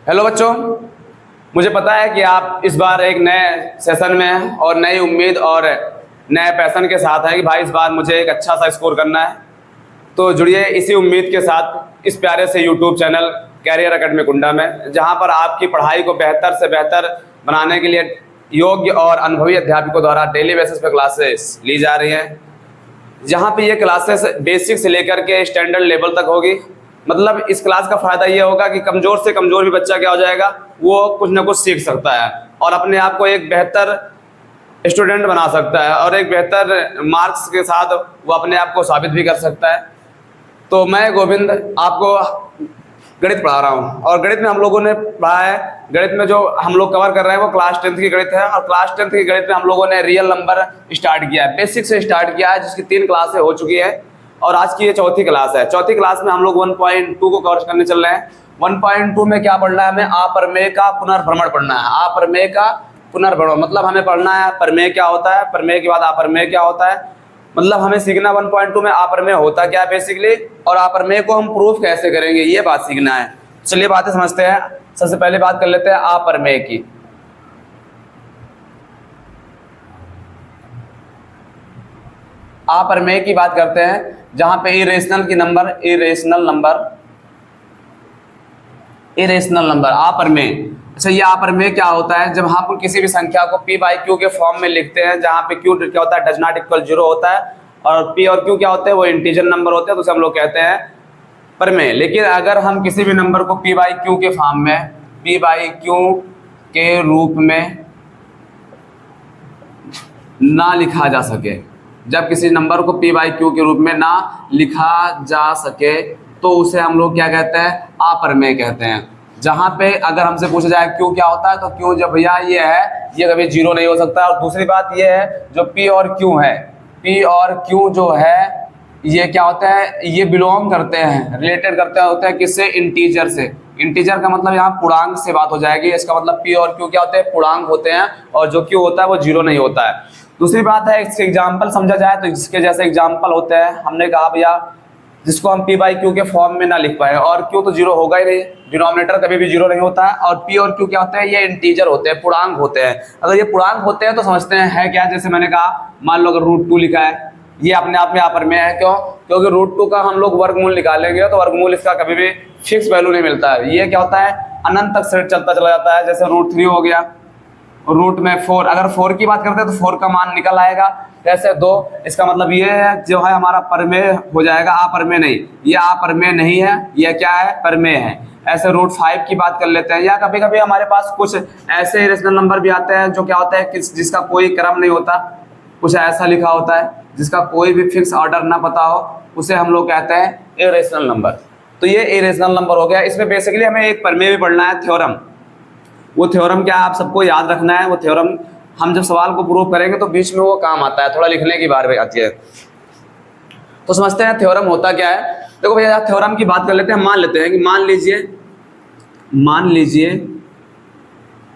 Hello बच्चों, मुझे पता है कि आप इस बार एक नए सेशन में हैं और नई उम्मीद और नए पैशन के साथ हैं कि भाई इस बार मुझे एक अच्छा सा स्कोर करना है। तो जुड़िए इसी उम्मीद के साथ इस प्यारे से यूट्यूब चैनल कैरियर एकेडमी कुंडा में, जहां पर आपकी पढ़ाई को बेहतर से बेहतर बनाने के लिए योग्य और अनुभवी अध्यापकों द्वारा डेली बेसिस पे क्लासेस ली जा रही हैं। जहाँ पे ये क्लासेस बेसिक से लेकर के स्टैंडर्ड लेवल तक होगी। मतलब इस क्लास का फ़ायदा ये होगा कि कमज़ोर से कमज़ोर भी बच्चा क्या हो जाएगा, वो कुछ ना कुछ सीख सकता है और अपने आप को एक बेहतर स्टूडेंट बना सकता है और एक बेहतर मार्क्स के साथ वो अपने आप को साबित भी कर सकता है। तो मैं गोविंद आपको गणित पढ़ा रहा हूँ और गणित में हम लोगों ने पढ़ा है। गणित में जो हम लोग कवर कर रहे हैं वो क्लास 10th की गणित है और क्लास 10th की गणित में हम लोगों ने रियल नंबर स्टार्ट किया है, बेसिक से स्टार्ट किया है, जिसकी 3 क्लासें हो चुकी है और आज की ये चौथी क्लास है। चौथी क्लास में हम लोग 1.2 को कवर करने चल रहे हैं। 1.2 में क्या पढ़ना है हमें? अपरमेय का पुनर्भ्रमण पढ़ना है। अपरमेय का पुनर्भ्रमण मतलब हमें पढ़ना है परमेय क्या होता है, परमेय के बाद अपरमेय क्या होता है। मतलब हमें सीखना 1.2 में अपरमेय होता क्या है बेसिकली, और अपरमेय को हम प्रूफ कैसे करेंगे, ये बात सीखना है। चलिए बातें समझते हैं। सबसे पहले बात कर लेते हैं अपरमेय की। अपरमेय की बात करते हैं, जहां पे इरेशनल नंबर अपरमेय। अच्छा, ये अपरमेय क्या होता है? जब हम किसी भी संख्या को p बाई क्यू के फॉर्म में लिखते हैं, जहां पे q क्या होता है, डज नॉट इक्वल 0 होता है और p और q क्या होते हैं, वो इंटीजर नंबर होते हैं, तो उसे हम लोग कहते हैं परमेय। लेकिन अगर हम किसी भी नंबर को p बाई क्यू के फॉर्म में, p बाई क्यू के रूप में ना लिखा जा सके, जब किसी नंबर को p बाई क्यू के रूप में ना लिखा जा सके तो उसे हम लोग क्या कहते हैं? अपरमेय कहते हैं। जहां पे अगर हमसे पूछा जाए क्यों क्या होता है, तो क्यों जब भैया ये है, ये कभी 0 नहीं हो सकता। और दूसरी बात ये है, जो p और q है, p और q जो है ये क्या होता है, ये बिलोंग करते हैं, रिलेटेड करते होते हैं किससे? इंटीजर से। इंटीजर का मतलब यहाँ पूर्णांक से बात हो जाएगी। इसका मतलब p और q क्या होते हैं? पूर्णांक होते हैं और जो q होता है वो 0 नहीं होता है। दूसरी बात है, इसके एग्जाम्पल समझा जाए तो इसके जैसे एग्जाम्पल होते हैं, हमने कहा भैया जिसको हम p बाई क्यू के फॉर्म में ना लिख पाए, और q तो 0 होगा ही नहीं, डिनोमिनेटर कभी भी 0 नहीं होता है। और p और q क्या होते हैं? ये इंटीजर होते हैं, पूर्णांक होते हैं। अगर ये पूर्णांक होते हैं तो समझते हैं है क्या? जैसे मैंने कहा, मान लो अगर √2 लिखा है, ये अपने आप में अपरमेय है। क्यों? क्योंकि √2 का हम लोग वर्गमूल निकालेंगे तो वर्गमूल इसका कभी भी फिक्स वैल्यू नहीं मिलता है। ये क्या होता है? अनंत तक सेट चलता चला जाता है। जैसे √3 हो गया, रूट में 4, अगर 4 की बात करते हैं तो 4 का मान निकल आएगा। जैसे 2, इसका मतलब ये है जो है हमारा परमेय हो जाएगा, अपरमेय नहीं। ये अपरमेय नहीं है, ये क्या है? परमेय है। ऐसे √5 की बात कर लेते हैं। या कभी कभी हमारे पास कुछ ऐसे इरेशनल नंबर भी आते हैं जो क्या होता है कि जिसका कोई क्रम नहीं होता, कुछ ऐसा लिखा होता है जिसका कोई भी फिक्स ऑर्डर ना पता हो, उसे हम लोग कहते हैं इरेशनल नंबर। तो ये इरेशनल नंबर हो गया। इसमें बेसिकली हमें एक परमेय भी पढ़ना है, थ्योरम। वो थ्योरम क्या आप सबको याद रखना है। वो थ्योरम हम जब सवाल को प्रूव करेंगे तो बीच में वो काम आता है, थोड़ा लिखने की बार आती है। तो समझते हैं थ्योरम होता क्या है। देखो भैया, थ्योरम की बात कर लेते हैं। मान लेते हैं कि मान लीजिए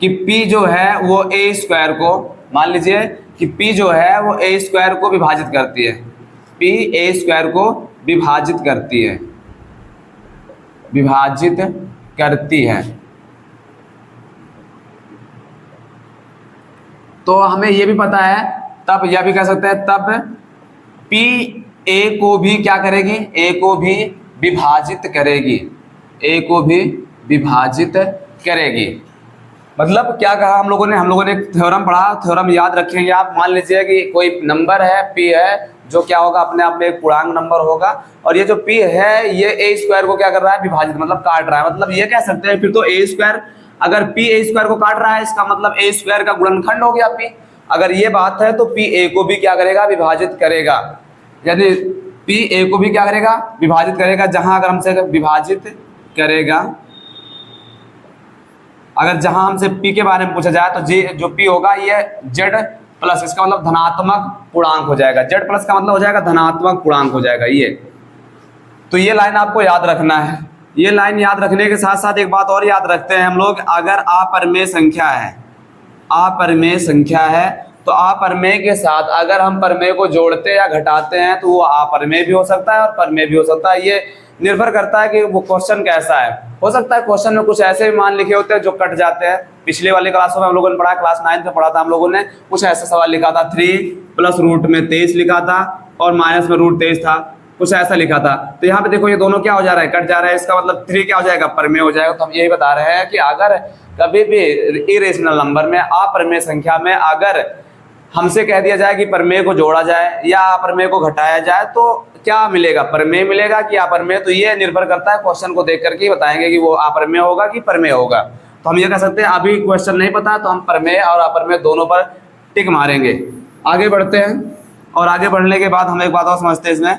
कि p जो है वो a स्क्वायर को, मान लीजिए कि p जो है वो a स्क्वायर को विभाजित करती है। p a स्क्वायर को विभाजित करती है। तो हमें ये भी पता है, तब यह भी कह सकते हैं, तब p a को भी क्या करेगी? a को भी विभाजित करेगी। मतलब क्या कहा हम लोगों ने एक थ्योरम पढ़ा, थ्योरम याद रखेंगे आप। मान लीजिए कि कोई नंबर है p है, जो क्या होगा? अपने आप में एक पूर्णांक नंबर होगा, और ये जो p है ये a स्क्वायर को क्या कर रहा है? विभाजित, मतलब काट रहा है। मतलब ये कह सकते हैं फिर तो a स्क्वायर, अगर p a स्क्वायर को काट रहा है, इसका मतलब a स्क्वायर का गुणनखंड हो गया p। अगर ये बात है तो p a को भी क्या करेगा? विभाजित करेगा। यानी p a को भी क्या करेगा? विभाजित करेगा। जहां अगर हमसे विभाजित करेगा, अगर जहां हमसे p के बारे में पूछा जाए तो जो p होगा ये z प्लस, इसका मतलब धनात्मक पूर्णांक हो जाएगा। z प्लस का मतलब हो जाएगा धनात्मक पूर्णांक हो जाएगा ये। तो ये लाइन आपको याद रखना है। ये लाइन याद रखने के साथ साथ एक बात और याद रखते हैं हम लोग, अगर अपरमेय संख्या है तो अपरमेय के साथ अगर हम परमेय को जोड़ते या घटाते हैं तो वो अपरमेय भी हो सकता है और परमेय भी हो सकता है। ये निर्भर करता है कि वो क्वेश्चन कैसा है। हो सकता है क्वेश्चन में कुछ ऐसे भी मान लिखे होते हैं जो कट जाते हैं। पिछले वाले क्लासों में हम लोगों ने पढ़ा, क्लास 9 में पढ़ा था हम लोगों ने, कुछ ऐसा सवाल लिखा था 3 प्लस रूट में 23 लिखा था और माइनस में रूट 23 था, कुछ ऐसा लिखा था। तो यहाँ पे देखो ये दोनों क्या हो जा रहा है, कट जा रहा है, इसका मतलब 3 क्या हो जाएगा, परमेय हो जाएगा। तो हम यही बता रहे हैं कि अगर कभी भी इरेशनल नंबर में, अपरमेय संख्या में अगर हमसे कह दिया जाए कि परमेय को जोड़ा जाए या अपरमेय को घटाया जाए तो क्या मिलेगा, परमेय मिलेगा कि अपरमेय। तो ये निर्भर करता है क्वेश्चन को देख करके बताएंगे कि वो अपरमेय होगा कि परमेय होगा। तो हम ये कह सकते हैं अभी क्वेश्चन नहीं पता तो हम परमेय और अपरमेय दोनों पर टिक मारेंगे। आगे बढ़ते हैं और आगे बढ़ने के बाद हम एक बात और समझते हैं इसमें।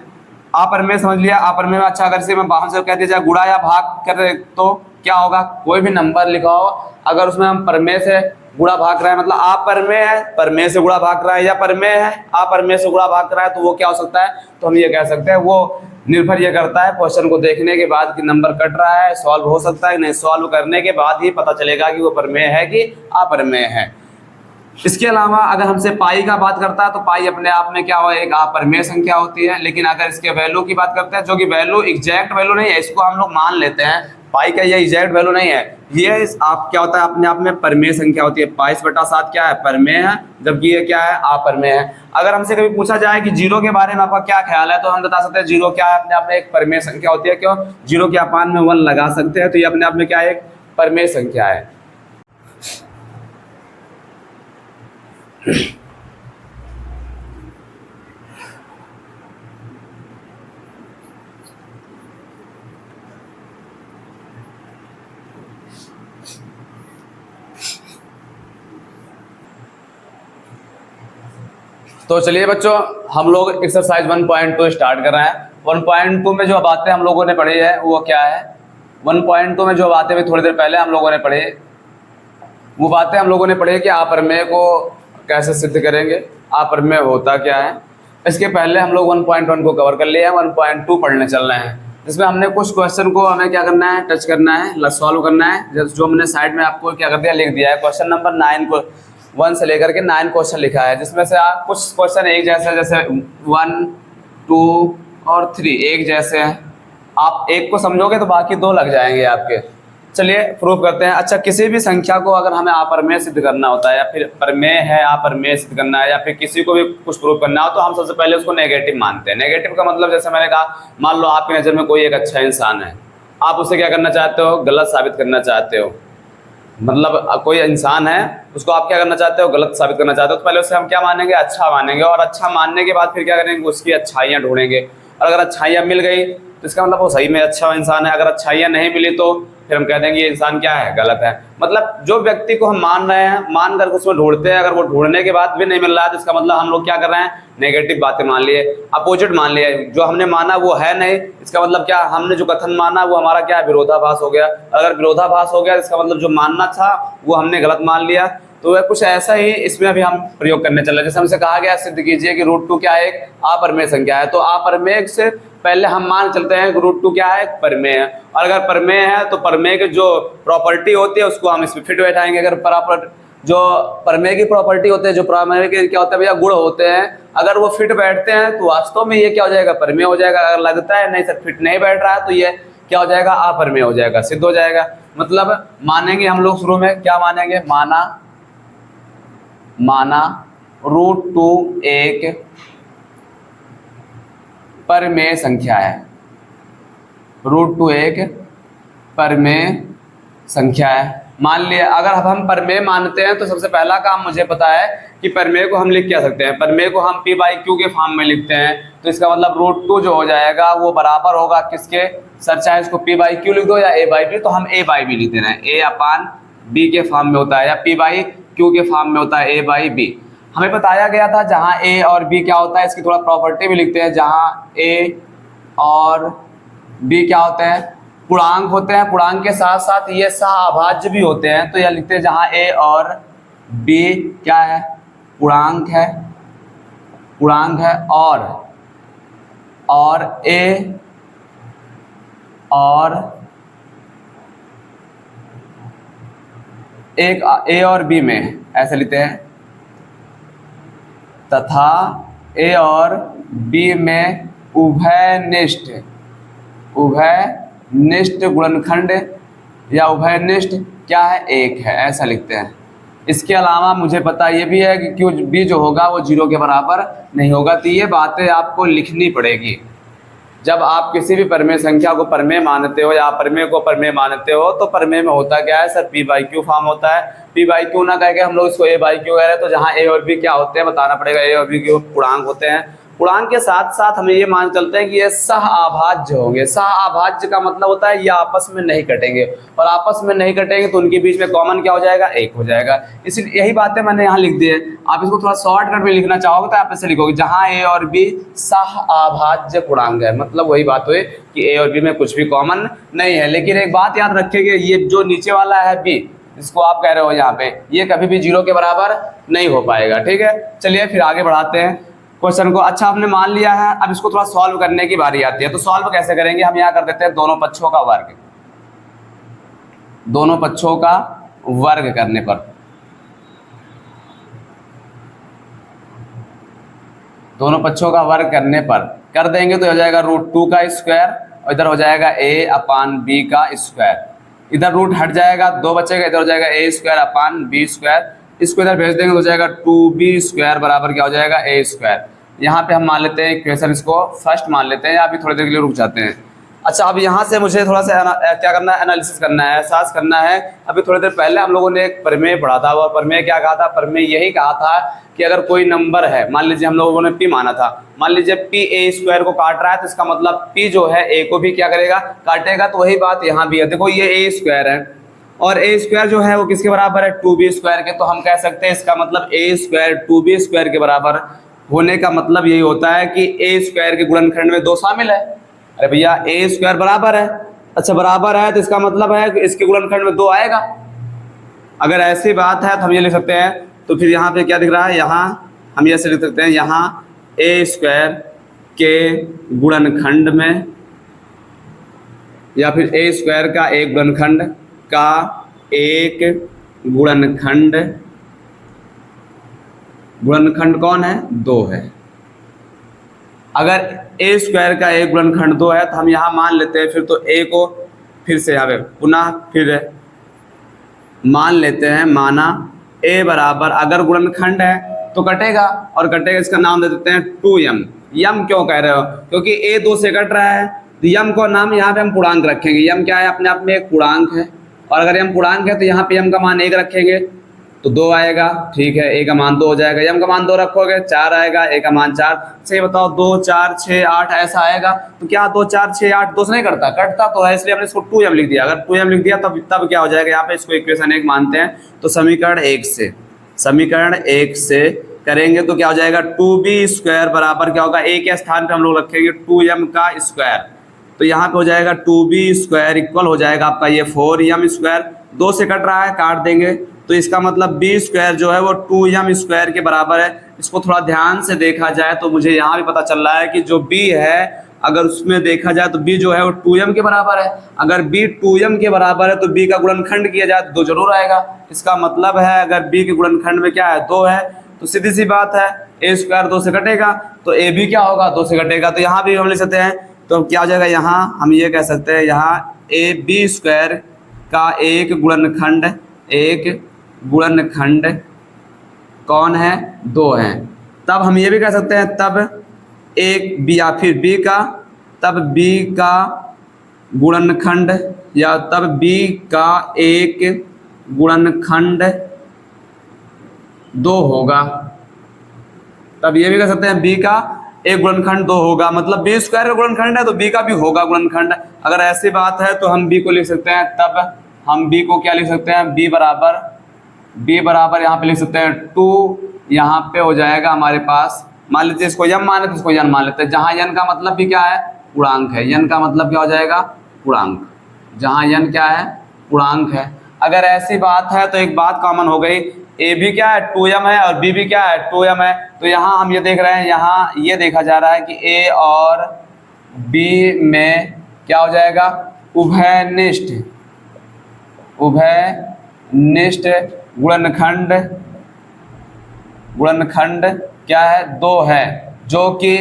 अपरमेय समझ लिया, अपरमेय में अच्छा अगर इसे मैं बाहर से कह दिया जाए गुणा या भाग कर तो क्या होगा, कोई भी नंबर लिखा हो अगर उसमें हम परमेय से गुणा भाग रहा है, मतलब अपरमेय है परमेय से गुणा भाग रहा है, या परमेय है अपरमेय से गुणा भाग रहा है, तो वो क्या हो सकता है, तो हम ये कह सकते हैं वो निर्भर ये करता है क्वेश्चन को देखने के बाद कि नंबर कट रहा है, सॉल्व हो सकता है नहीं, सॉल्व करने के बाद ही पता चलेगा कि वो परमेय है कि अपरमेय है। इसके अलावा अगर हमसे पाई का बात करता है तो पाई अपने आप में क्या हो, एक अपरमेय संख्या होती है। लेकिन अगर इसके वैल्यू की बात करते हैं, जो कि वैल्यू एग्जैक्ट वैल्यू नहीं है, इसको हम लोग मान लेते हैं पाई का ये एग्जैक्ट वैल्यू नहीं है, ये आप क्या होता है अपने आप में परमेय संख्या होती है। 22/7 क्या है, परमेय है, जबकि ये क्या है, अपरमेय है। अगर हमसे कभी पूछा जाए कि जीरो के बारे में आपका क्या ख्याल है तो हम बता सकते हैं जीरो क्या है, अपने आप में एक परमेय संख्या होती है। क्यों, जीरो के अपान में 1 लगा सकते हैं, तो ये अपने आप में क्या है, एक परमेय संख्या है। तो चलिए बच्चों हम लोग एक्सरसाइज 1.2 स्टार्ट कर रहे हैं। 1.2 में जो बातें हम लोगों ने पढ़ी है वो क्या है, 1.2 में जो बातें भी थोड़ी देर पहले हम लोगों ने पढ़ी, वो बातें हम लोगों ने पढ़ी कि अपरमेय को कैसे सिद्ध करेंगे, अपरमेय होता क्या है। इसके पहले हम लोग 1.1 को कवर कर लिया है, 1.2 पढ़ने चल रहे हैं, जिसमें हमने कुछ क्वेश्चन को हमें क्या करना है, टच करना है, सॉल्व करना है। जो हमने साइड में आपको क्या कर दिया, लिख दिया है। क्वेश्चन नंबर 9 को 1 से लेकर के 9 क्वेश्चन लिखा है, जिसमें से आप कुछ क्वेश्चन एक जैसे, जैसे 1, 2 और 3 एक जैसे हैं। आप एक को समझोगे तो बाकी 2 लग जाएंगे आपके। चलिए प्रूफ करते हैं। अच्छा, किसी भी संख्या को अगर हमें अपरमेय सिद्ध करना होता है या फिर परमेय है अपरमेय सिद्ध करना है या फिर किसी को भी कुछ प्रूफ करना हो तो हम सबसे पहले उसको नेगेटिव मानते हैं। नेगेटिव का मतलब जैसे मैंने कहा, मान लो आपकी नज़र में कोई एक अच्छा इंसान है, आप उसे क्या करना चाहते हो, गलत साबित करना चाहते हो। मतलब कोई इंसान है उसको आप क्या करना चाहते हो, गलत साबित करना चाहते हो, तो पहले उसे हम क्या मानेंगे, अच्छा मानेंगे, और अच्छा मानने के बाद फिर क्या करेंगे, उसकी अच्छाइयाँ ढूंढेंगे। और अगर अच्छाइयाँ मिल गई तो इसका मतलब वो सही में अच्छा इंसान है। अगर अच्छाइयाँ नहीं मिली तो फिर हम कह देंगे ये इंसान क्या है, गलत है। मतलब जो व्यक्ति को हम मान रहे हैं, मान कर उसमें ढूंढते हैं, अगर वो ढूंढने के बाद भी नहीं मिल रहा है तो इसका मतलब हम लोग क्या कर रहे हैं, नेगेटिव बातें मान लिए, अपोजिट मान लिए। जो हमने माना वो है नहीं, इसका मतलब क्या, हमने जो कथन माना वो हमारा क्या है, विरोधाभास हो गया। अगर विरोधाभास हो गया इसका मतलब जो मानना था वो हमने गलत मान लिया। तो वह कुछ ऐसा ही इसमें अभी हम प्रयोग करने चल रहे हैं। जैसे हमसे कहा गया सिद्ध कीजिए कि √2 क्या है, एक अपरमेय संख्या है, तो अपरमेय से पहले हम मान चलते हैं कि √2 क्या है, परमेय है। और अगर परमेय है तो परमेय की जो प्रॉपर्टी होती है उसको हम इसमें फिट बैठाएंगे। अगर जो परमेय की प्रॉपर्टी होते हैं, जो परमेय के क्या होता है भैया, गुण होते हैं, अगर वो फिट बैठते हैं तो वास्तव में ये क्या हो जाएगा, परमेय हो जाएगा। अगर लगता है नहीं सर फिट नहीं बैठ रहा है तो ये क्या हो जाएगा, अपरमेय हो जाएगा, सिद्ध हो जाएगा। मतलब मानेंगे हम लोग शुरू में क्या मानेंगे, माना √2 एक परमेय संख्या है, √2 एक परमेय संख्या है। मान लिया अगर अब हम परमेय मानते हैं तो सबसे पहला काम मुझे पता है कि परमेय को हम लिख क्या सकते हैं, परमेय को हम p/q के फॉर्म में लिखते हैं। तो इसका मतलब √2 जो हो जाएगा वो बराबर होगा किसके, सर चाहे इसको p/q लिख दो या a/b, तो हम a/b लिख दे रहे हैं। a/b के फॉर्म में होता है या p/q के फॉर्म में होता है a/b। हमें बताया गया था जहाँ a और b क्या होता है, इसकी थोड़ा प्रॉपर्टी भी लिखते हैं। जहाँ a और b क्या होते हैं, पूर्णांक होते हैं, पूर्णांक के साथ साथ ये सहअभाज्य भी होते हैं। तो यह लिखते हैं जहाँ a और b क्या है, पूर्णांक है, पूर्णांक है, और a और एक a और b में ऐसे लिखते हैं, तथा a और b में उभयनिष्ठ उभयनिष्ठ गुणनखंड या उभयनिष्ठ क्या है, एक है, ऐसा लिखते हैं। इसके अलावा मुझे पता ये भी है कि क्यों बी जो होगा वो 0 के बराबर नहीं होगा। तो ये बातें आपको लिखनी पड़ेगी। जब आप किसी भी परमेय संख्या को परमेय मानते हो या परमेय को परमेय मानते हो तो परमेय में होता क्या है sir, P by Q form होता है। पी बाई क्यू ना कह के हम लोग इसको ए बाई क्यू कह रहे हैं, तो जहाँ ए और बी क्या होते हैं बताना पड़ेगा। ए और बी क्यू पूर्णांक होते हैं। पूर्णांक के साथ साथ हमें ये मान चलते हैं कि ये सह अभाज्य होंगे। सह अभाज्य का मतलब होता है ये आपस में नहीं कटेंगे, और आपस में नहीं कटेंगे तो उनके बीच में कॉमन क्या हो जाएगा, एक हो जाएगा। इसलिए यही बातें मैंने यहाँ लिख दी है। आप इसको थोड़ा शॉर्टकट में लिखना चाहोगे तो आप ऐसे लिखोगे, जहाँ ए और बी सह अभाज्य पूर्णांक है, मतलब वही बात हुई कि ए और बी में कुछ भी कॉमन नहीं है। लेकिन एक बात याद रखेंगे, ये जो नीचे वाला है बी, इसको आप कह रहे हो यहाँ पे, ये कभी भी 0 के बराबर नहीं हो पाएगा। ठीक है, चलिए फिर आगे बढ़ाते हैं क्वेश्चन को। अच्छा, आपने मान लिया है, अब इसको थोड़ा सॉल्व करने की बारी आती है। तो सॉल्व कैसे करेंगे, हम यहाँ कर देते हैं दोनों पक्षों का वर्ग। दोनों पक्षों का वर्ग करने पर, दोनों पक्षों का वर्ग करने पर कर देंगे तो हो जाएगा √2 का स्क्वायर, और इधर हो जाएगा a अपान b का स्क्वायर। इधर रूट हट जाएगा, 2 बचेगा, इधर हो जाएगा a square upon b square. इसको इधर भेज देंगे तो हो जाएगा 2b स्क्वायर बराबर क्या हो जाएगा, a स्क्वायर। यहाँ पे हम मान लेते हैं इक्वेशन, इसको फर्स्ट मान लेते हैं, या अभी थोड़ी देर के लिए रुक जाते हैं। अच्छा, अब यहाँ से मुझे थोड़ा सा क्या करना है, एनालिसिस करना है, एहसास करना है। अभी थोड़ी देर पहले हम लोगों ने एक प्रमेय पढ़ा था, और प्रमेय क्या कहा था, प्रमेय यही कहा था कि अगर कोई नंबर है, मान लीजिए हम लोगों ने p माना था, मान लीजिए p a स्क्वायर को काट रहा है, तो इसका मतलब p जो है a को भी क्या करेगा, काटेगा। तो वही बात यहाँ भी है। देखो ये a स्क्वायर है, और a स्क्वायर जो है वो किसके बराबर है, 2b स्क्वायर के। तो हम कह सकते हैं इसका मतलब a स्क्वायर 2b स्क्वायर के बराबर होने का मतलब यही होता है कि a स्क्वायर के गुणनखंड में 2 शामिल है। अरे भैया a स्क्वायर बराबर है, अच्छा बराबर है तो इसका मतलब है कि इसके गुणनखंड में 2 आएगा। अगर ऐसी बात है तो हम ये लिख सकते हैं, तो फिर यहाँ पे क्या दिख रहा है, यहाँ हम ये ऐसे लिख सकते हैं, यहाँ a स्क्वायर के गुणनखंड में, या फिर a स्क्वायर का एक गुणनखंड का एक गुणनखंड, गुणनखंड कौन है, 2 है। अगर a स्क्वायर का एक गुणनखंड 2 है तो हम यहाँ मान लेते हैं, फिर तो a को फिर से यहाँ पे पुनः फिर मान लेते हैं, माना a बराबर, अगर गुणनखंड है तो कटेगा, और कटेगा इसका नाम दे देते हैं 2m। यम क्यों कह रहे हो, क्योंकि a 2 से कट रहा है, तो यम को नाम यहाँ पे हम पूर्णांक रखेंगे। यम क्या है, अपने आप में एक पूर्णांक है, और अगर यम पूर्णांक है तो यहाँ पे यम का मान 1 रखेंगे तो 2 आएगा। ठीक है, a का मान 2 हो जाएगा, यम का मान 2 रखोगे 4 आएगा, a का मान 4। सही बताओ, 2 4 6 8 ऐसा आएगा। तो क्या 2 4 6 8 2 से नहीं करता, कटता तो है, इसलिए हमने इसको 2m लिख दिया। अगर 2m लिख दिया तब क्या हो जाएगा, यहाँ पे इसको इक्वेशन 1 मानते हैं, तो समीकरण 1 से करेंगे तो क्या हो जाएगा, 2b स्क्वायर बराबर क्या होगा, a के स्थान पे हम लोग रखेंगे 2m का स्क्वायर। तो यहाँ पे हो जाएगा 2b स्क्वायर इक्वल हो जाएगा आपका ये 4m स्क्वायर। 2 से कट रहा है, काट देंगे, तो इसका मतलब b स्क्वायर जो है वो 2m स्क्वायर के बराबर है। इसको थोड़ा ध्यान से देखा जाए तो मुझे यहाँ भी पता चल रहा है कि जो b है, अगर उसमें देखा जाए तो b जो है वो 2m के बराबर है। अगर b 2m के बराबर है तो b का गुणनखंड किया जाए तो 2 जरूर आएगा। इसका मतलब है अगर b के गुणनखंड में क्या है, 2 है, तो सीधी सी बात है a स्क्वायर 2 से कटेगा तो a भी क्या होगा, 2 से कटेगा। तो यहाँ भी हम लिख सकते हैं, तो क्या हो जाएगा, यहाँ हम ये कह सकते हैं, यहाँ a b स्क्वायर का एक गुणनखंड कौन है, 2 है। तब हम ये भी कह सकते हैं, तब एक b या फिर b का, तब b का गुणनखंड, या तब b का एक गुणनखंड 2 होगा। तब ये भी कह सकते हैं b का एक गुणनखंड 2 होगा, मतलब b स्क्वायर का गुणनखंड है तो b का भी होगा गुणनखंड। अगर ऐसी बात है तो हम b को लिख सकते हैं, तब हम b को क्या लिख सकते हैं, b बराबर यहाँ पे लिख सकते हैं 2। यहाँ पे हो जाएगा हमारे पास, मान लीजिए इसको यम मान लेते, इसको यन मान लेते हैं, जहाँ यन का मतलब भी क्या है, पूर्णांक है। यन का मतलब क्या हो जाएगा, पूर्णांक, जहाँ यन क्या है, पूर्णांक है। अगर ऐसी बात है तो एक बात कॉमन हो गई, a भी क्या है 2m है और b भी क्या है 2m है। तो यहाँ हम ये देख रहे हैं, यहाँ ये देखा जा रहा है कि a और b में क्या हो जाएगा, उभयनिष्ठ गुणनखंड क्या है, 2 है, जो कि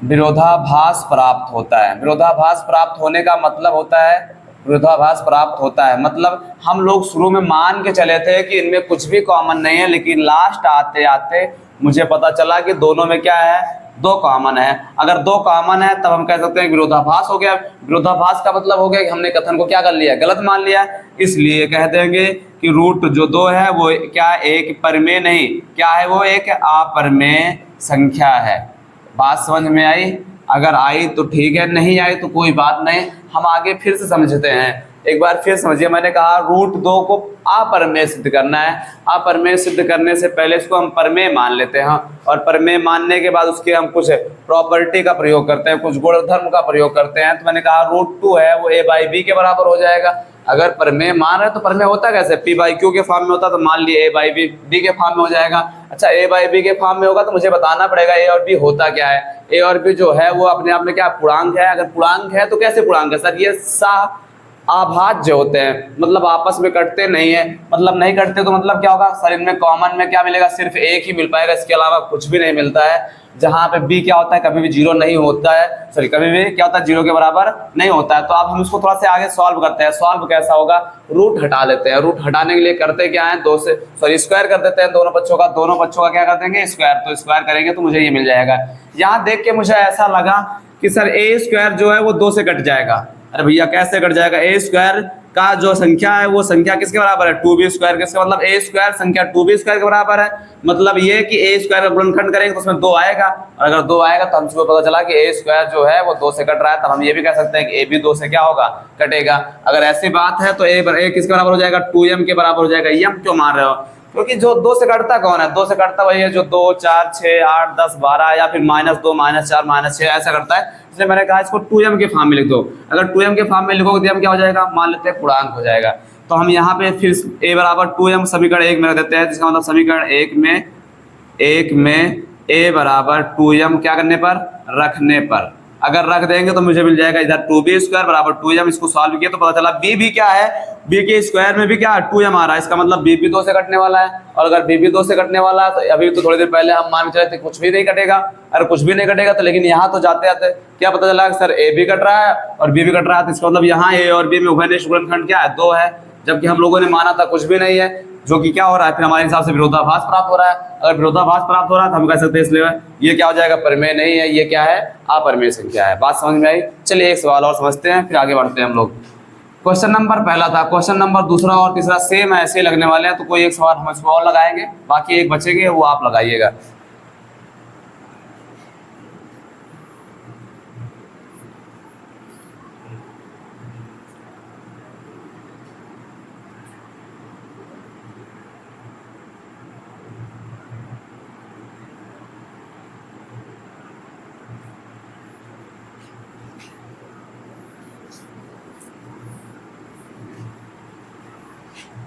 विरोधाभास प्राप्त होता है। विरोधाभास प्राप्त होने का मतलब होता है, विरोधाभास प्राप्त होता है मतलब हम लोग शुरू में मान के चले थे कि इनमें कुछ भी कॉमन नहीं है, लेकिन लास्ट आते आते मुझे पता चला कि दोनों में क्या है, दो कॉमन है। अगर दो कॉमन है तब हम कह सकते हैं विरोधाभास हो गया। विरोधाभास का मतलब हो गया कि हमने कथन को क्या कर लिया, गलत मान लिया। इसलिए कह देंगे कि रूट जो 2 है वो क्या, एक परमेय नहीं, क्या है वो, एक अपरमेय संख्या है। बात समझ में आई? अगर आई तो ठीक है, नहीं आई तो कोई बात नहीं, हम आगे फिर से समझते हैं। एक बार फिर समझिए, मैंने कहा रूट 2 को अपरमेय सिद्ध करना है। अपरमेय सिद्ध करने से पहले इसको हम परमेय मान लेते हैं, और परमेय मानने के बाद उसके हम कुछ प्रॉपर्टी का प्रयोग करते हैं, कुछ गुणधर्म का प्रयोग करते हैं। तो मैंने कहा रूट 2 है वो a/b के बराबर हो जाएगा। अगर परमेय मान रहे तो परमेय होता कैसे, p/q के फॉर्म में होता तो मान लिए a/b के फॉर्म में हो जाएगा। अच्छा, a/b के फॉर्म में होगा तो मुझे बताना पड़ेगा a और b होता क्या है। a और b जो है वो अपने आप में क्या, पूर्णांक है। अगर पूर्णांक है तो कैसे पूर्णांक है सर, ये अभाज्य होते हैं, मतलब आपस में कटते नहीं है। मतलब नहीं कटते तो मतलब क्या होगा सर, इनमें कॉमन में क्या मिलेगा, सिर्फ एक ही मिल पाएगा, इसके अलावा कुछ भी नहीं मिलता है। जहां पे b क्या होता है, कभी भी 0 नहीं होता है, सॉरी कभी भी क्या होता है, 0 के बराबर नहीं होता है। तो अब हम इसको थोड़ा सा आगे सॉल्व करते हैं। सॉल्व कैसा होगा, रूट हटा लेते हैं। रूट हटाने के लिए करते क्या है, स्क्वायर कर देते हैं दोनों पक्षों का। दोनों पक्षों का क्या कर देंगे, स्क्वायर। तो स्क्वायर करेंगे तो मुझे ये मिल जाएगा। यहाँ देख के मुझे ऐसा लगा कि सर a² जो है वो 2 से कट जाएगा। अरे भैया कैसे कट जाएगा, a² का जो संख्या है वो संख्या किसके बराबर है, 2b²। किसके मतलब a² संख्या 2b² के बराबर है। मतलब ये कि a² का गुणनखंड करेंगे तो उसमें 2 आएगा, और अगर 2 आएगा तो हमको पता चला कि a² जो है वो 2 से कट रहा है। तब हम ये भी कह सकते हैं कि a भी 2 से क्या होगा, कटेगा। अगर ऐसी बात है तो a किसके बराबर हो जाएगा, 2m के बराबर हो जाएगा। m क्यों मान रहे हो, क्योंकि जो 2 से कटता कौन है, 2 से कटता वही है जो 2, 4, 6, 8, 10, 12 या फिर -2, -4, -6 ऐसा करता है। इसलिए मैंने कहा इसको 2m के फॉर्म में लिख दो। अगर 2m के फॉर्म में लिखोगे तो m क्या हो जाएगा, मान लेते हैं पूर्णांक हो जाएगा। तो हम यहाँ पे फिर a बराबर 2m समीकरण 1 में रख देते हैं, जिसका मतलब समीकरण 1 में a बराबर 2m क्या करने पर, रखने पर। अगर रख देंगे तो मुझे मिल जाएगा इधर 2b² बराबर 2m। इसको सॉल्व किया तो पता चला b भी क्या है, b के स्क्वायर में भी क्या है, 2m आ रहा है। इसका मतलब b भी 2 से कटने वाला है। और अगर b भी 2 से कटने वाला है तो अभी तो थोड़ी देर पहले हम मान चले थे कुछ भी नहीं कटेगा। अगर कुछ भी नहीं कटेगा तो, लेकिन यहाँ तो जाते आते क्या पता चला सर a भी कट रहा है और b भी कट रहा है। तो इसका मतलब यहाँ a और b में उभयनिष्ठ गुणनखंड क्या है, 2 है। जबकि हम लोगों ने माना था कुछ भी नहीं है, जो कि क्या हो रहा है, फिर हमारे हिसाब से विरोधाभास प्राप्त हो रहा है। अगर विरोधाभास प्राप्त हो रहा है तो हम कह सकते हैं इसलिए ये क्या हो जाएगा, परमेय नहीं है, ये क्या है, अपरमेय संख्या है। बात समझ में आई? चलिए एक सवाल और समझते हैं फिर आगे बढ़ते हैं हम लोग। क्वेश्चन नंबर पहला था, क्वेश्चन नंबर दूसरा और तीसरा सेम ऐसे लगने वाले हैं, तो कोई एक सवाल हम इसको और लगाएंगे, बाकी एक बचेंगे वो आप लगाइएगा।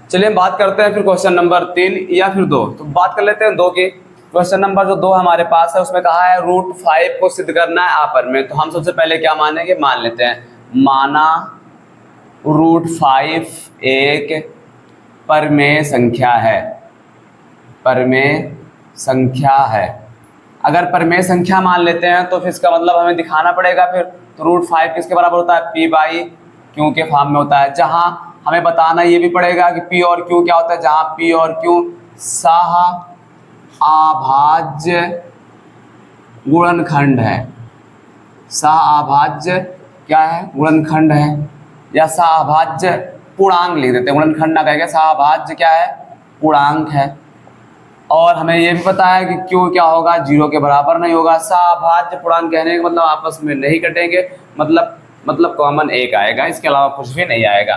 चलिए हम बात करते हैं फिर क्वेश्चन नंबर 3 या फिर 2। तो बात कर लेते हैं 2 की। क्वेश्चन नंबर जो 2 हमारे पास है उसमें कहा है √5 को सिद्ध करना है अपरमेय। तो हम सबसे पहले क्या मानेंगे, मान लेते हैं, माना √5 एक परमेय संख्या है। परमेय संख्या है। अगर परमेय संख्या मान लेते हैं तो फिर इसका मतलब हमें दिखाना पड़ेगा फिर, तो √5 किसके बराबर होता है, p/q के फॉर्म में होता है। जहां हमें बताना ये भी पड़ेगा कि p और q क्या होता है, जहां p और q सह-अभाज्य गुणनखंड है। सह-अभाज्य क्या है, गुणनखंड है, या सह-अभाज्य पूर्णांक लिख देते हैं, गुणनखंड ना कहेंगे, सह-अभाज्य क्या है, पूर्णांक है। और हमें ये भी पता है कि q क्या होगा, 0 के बराबर नहीं होगा। सह-अभाज्य पूर्णांक कहने का मतलब आपस में नहीं कटेंगे, मतलब कॉमन एक आएगा, इसके अलावा कुछ भी नहीं आएगा।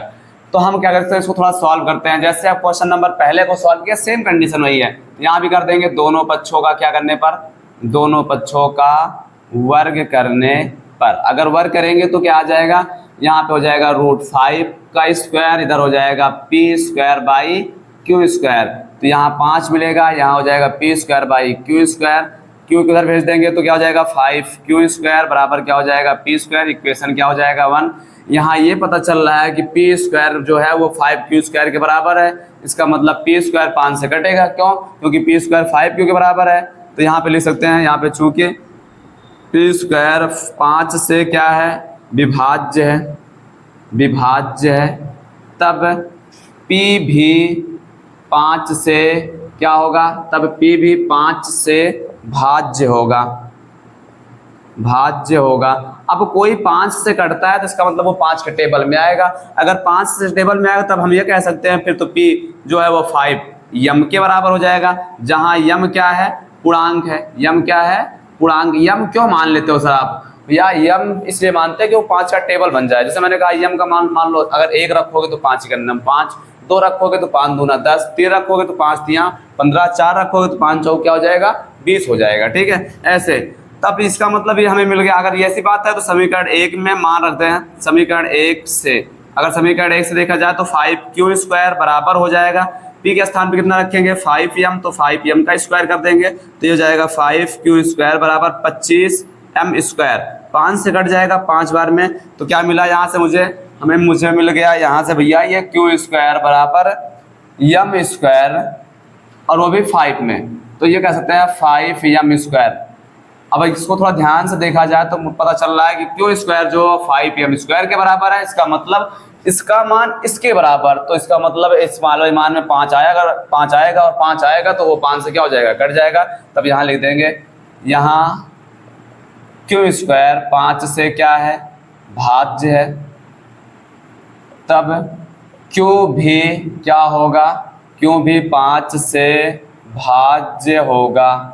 तो हम क्या करते हैं, इसको थोड़ा सॉल्व करते हैं। जैसे आप क्वेश्चन नंबर पहले को सॉल्व किया, सेम कंडीशन वही है, यहाँ भी कर देंगे। दोनों पक्षों का क्या करने पर, दोनों पक्षों का वर्ग करने पर। अगर वर्ग करेंगे तो क्या आ जाएगा, यहाँ पे हो जाएगा √5 का स्क्वायर, इधर हो जाएगा p²/q²। तो यहाँ 5 मिलेगा, यहाँ हो जाएगा p²/q²। q किधर भेज देंगे तो क्या हो जाएगा, 5q² बराबर क्या हो जाएगा, p²। इक्वेशन क्या हो जाएगा, 1। यहाँ ये पता चल रहा है कि p² जो है वो 5q² के बराबर है। इसका मतलब p² 5 से कटेगा, क्यों, क्योंकि p² 5q के बराबर है। तो यहाँ पे लिख सकते हैं, यहाँ पे चूंकि पी स्क्वायर 5 से क्या है, विभाज्य है, विभाज्य है, तब P भी 5 से क्या होगा, तब P भी 5 से भाज्य होगा, भाज्य होगा। अब कोई 5 से कटता है तो इसका मतलब वो 5 के टेबल में आएगा। अगर 5 से टेबल में आएगा तब हम ये कह सकते हैं फिर तो P जो है वो 5 यम के बराबर हो जाएगा, जहाँ यम क्या है, पूर्णांक है। यम क्या है, पूर्णांक। यम क्यों मान लेते हो सर आप, या यम इसलिए मानते हैं कि वो 5 का टेबल बन जाए। जैसे मैंने कहा यम का मान लो अगर 1 रखोगे तो 5 का नम 5, 2 रखोगे तो 5 दूना 10, 3 रखोगे तो 5 तियां 15, 4 रखोगे तो 5 चौक क्या हो जाएगा, 20 हो जाएगा। ठीक है, ऐसे। तब इसका मतलब ये हमें मिल गया। अगर ये ऐसी बात है तो समीकरण 1 में मान रखते हैं। समीकरण 1 से, अगर समीकरण 1 से देखा जाए तो 5q² बराबर हो जाएगा, पी के स्थान पे कितना रखेंगे 5m, तो 5m का स्क्वायर कर देंगे तो ये हो जाएगा 5q² बराबर 25m²। 5 से कट जाएगा 5 बार में, तो क्या मिला यहाँ से मुझे मिल गया यहाँ से भैया ये q² बराबर m² और वो भी 5 में, तो ये कह सकते हैं 5m²। अब इसको थोड़ा ध्यान से देखा जाए तो पता चल रहा है कि q² जो 5m² के बराबर है, इसका मतलब इसका मान इसके बराबर, तो इसका मतलब इस मान में 5 आया, अगर 5 आएगा और 5 आएगा तो वो 5 से क्या हो जाएगा, कट जाएगा। तब यहाँ लिख देंगे, यहाँ q² 5 से क्या है, भाज्य है, तब q भी क्या होगा, q भी 5 से भाज्य होगा।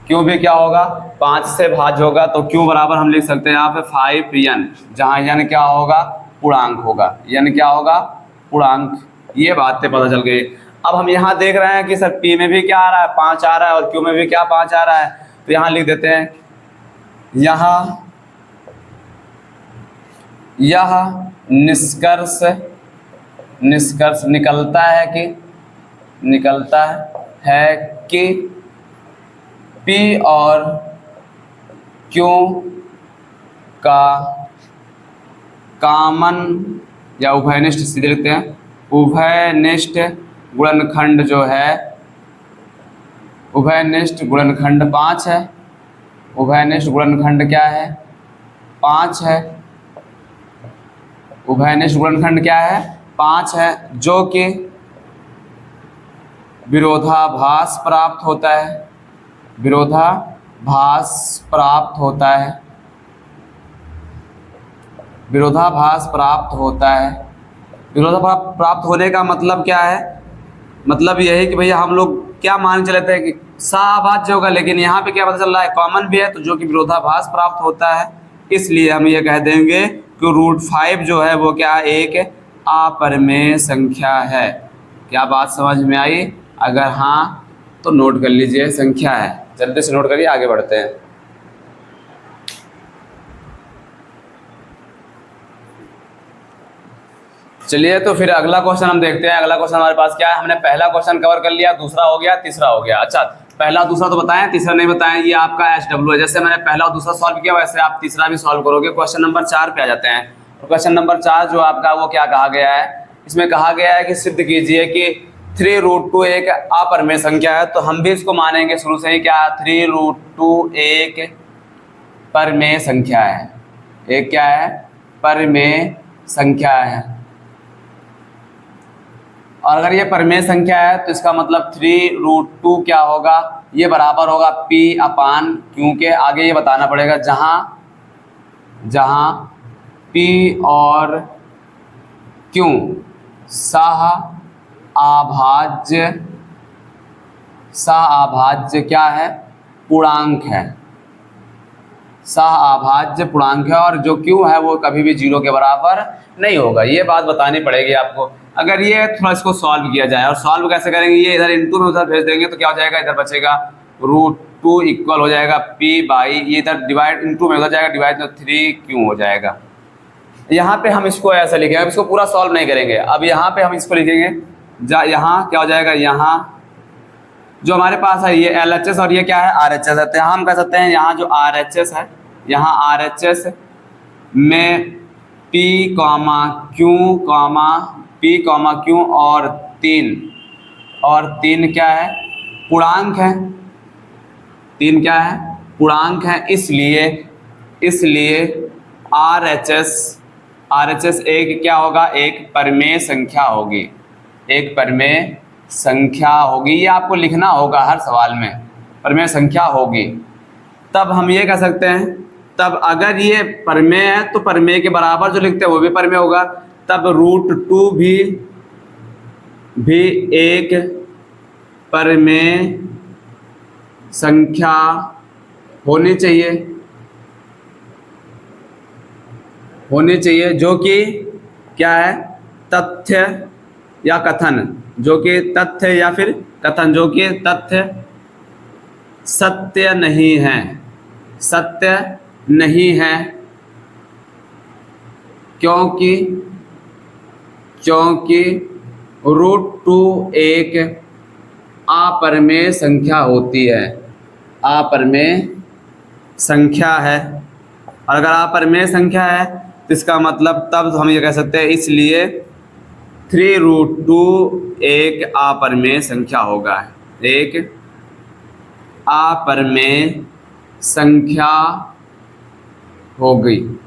q भी क्या होगा, 5 से भाज्य होगा, तो q बराबर हम लिख सकते हैं यहाँ पे 5n, जहाँ n क्या होगा, पूर्णांक होगा। n क्या होगा, पूर्णांक। ये बातें पता चल गई। अब हम यहाँ देख रहे हैं कि सर p में भी क्या आ रहा है, 5 आ रहा है, और q में भी क्या 5 आ रहा है, तो यहाँ लिख देते हैं, यहाँ यह निष्कर्ष निकलता है कि P और Q का कॉमन या उभयनिष्ठ, सीधे लिखते हैं, उभयनिष्ठ गुणनखंड जो है, उभयनिष्ठ गुणनखंड 5 है। उभयनिष्ठ गुणनखंड क्या है, 5 है। उभयनिष्ठ गुणनखंड क्या है, 5 है, जो कि विरोधाभास प्राप्त होता है, विरोधाभास प्राप्त होता है, विरोधाभास प्राप्त होता है। विरोधाभास प्राप्त होने का मतलब क्या है, मतलब यह है कि भैया हम लोग क्या मान चले थे कि सहाभाज्य होगा, लेकिन यहाँ पे क्या पता चल रहा है, कॉमन भी है, तो जो कि विरोधाभास प्राप्त होता है, इसलिए हम ये कह देंगे कि √5 जो है वो क्या, एक अपरिमेय संख्या है। क्या बात समझ में आई? अगर हाँ तो नोट कर लीजिए, संख्या है, जल्दी से नोट करिए, आगे बढ़ते हैं। चलिए तो फिर अगला क्वेश्चन हम देखते हैं। अगला क्वेश्चन हमारे पास क्या है, हमने पहला क्वेश्चन कवर कर लिया, दूसरा हो गया, तीसरा हो गया। अच्छा, पहला दूसरा तो बताएं, तीसरा नहीं बताएं, ये आपका SW है। जैसे मैंने पहला और दूसरा सॉल्व किया वैसे आप तीसरा भी सॉल्व करोगे। क्वेश्चन नंबर 4 पे आ जाते हैं। तो क्वेश्चन नंबर 4 जो आपका वो क्या कहा गया है, इसमें कहा गया है कि सिद्ध कीजिए कि 3√2 एक अपरिमेय संख्या है। तो हम भी इसको मानेंगे शुरू से ही, क्या 3√2 एक परिमेय संख्या है। एक क्या है, परिमेय संख्या है। और अगर ये परिमेय संख्या है तो इसका मतलब 3√2 क्या होगा, ये बराबर होगा P/Q के। आगे ये बताना पड़ेगा, जहाँ P और Q सह-अभाज्य क्या है, पूर्णांक है। सह-अभाज्य पूर्णांक है, और जो Q है वो कभी भी 0 के बराबर नहीं होगा। ये बात बतानी पड़ेगी आपको। अगर ये थोड़ा इसको सॉल्व किया जाए, और सॉल्व कैसे करेंगे, ये इधर इनटू में उधर भेज देंगे तो क्या हो जाएगा, इधर बचेगा √2 इक्वल हो जाएगा P/, ये इधर डिवाइड इनटू में उधर जाएगा, डिवाइड तो 3Q हो जाएगा। यहाँ पे हम इसको ऐसा लिखेंगे, अब इसको पूरा सॉल्व नहीं करेंगे। अब यहाँ पे हम इसको लिखेंगे, यहाँ क्या हो जाएगा, यहाँ जो हमारे पास है ये LHS और ये क्या है, RHS है। तो यहाँ हम कह सकते हैं, यहाँ जो RHS है, यहाँ RHS में P, Q और 3 क्या है, पूर्णांक है। 3 क्या है, पूर्णांक हैं, इसलिए RHS एक क्या होगा, एक परिमेय संख्या होगी, एक परिमेय संख्या होगी। ये आपको लिखना होगा हर सवाल में, परिमेय संख्या होगी। तब हम ये कह सकते हैं, तब अगर ये परिमेय है तो परिमेय के बराबर जो लिखते हैं वो भी परिमेय होगा। तब √2 भी एक परिमेय संख्या होनी चाहिए, जो कि क्या है, तथ्य या कथन, जो कि तथ्य या फिर कथन, जो कि तथ्य सत्य नहीं है, क्योंकि √2 एक अपरिमेय संख्या होती है, अपरिमेय संख्या है। और अगर अपरिमेय संख्या है तो इसका मतलब तब हम ये कह सकते हैं, इसलिए 3√2 एक अपरिमेय संख्या होगा, एक अपरिमेय संख्या होगी।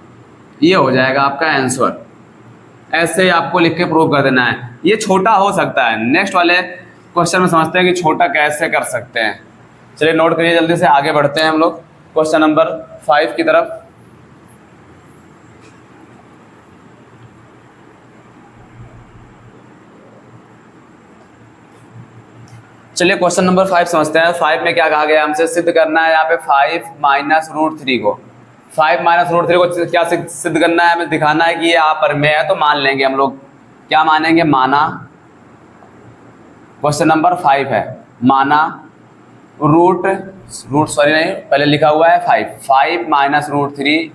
ये हो जाएगा आपका आंसर। ऐसे ही आपको लिख के प्रूव कर देना है। ये छोटा हो सकता है, नेक्स्ट वाले क्वेश्चन में समझते हैं कि छोटा कैसे कर सकते हैं। चलिए नोट करिए, जल्दी से आगे बढ़ते हैं हम लोग क्वेश्चन नंबर 5 की तरफ। चलिए क्वेश्चन नंबर 5 समझते हैं। 5 में क्या कहा गया, हमसे सिद्ध करना है यहाँ पे 5 - √3 को, 5 - √3 को क्या सिद्ध करना है, हमें दिखाना है कि ये अपरिमेय है। तो मान लेंगे हम लोग, क्या मानेंगे, माना, क्वेश्चन नंबर 5 है, माना पहले लिखा हुआ है 5 - √3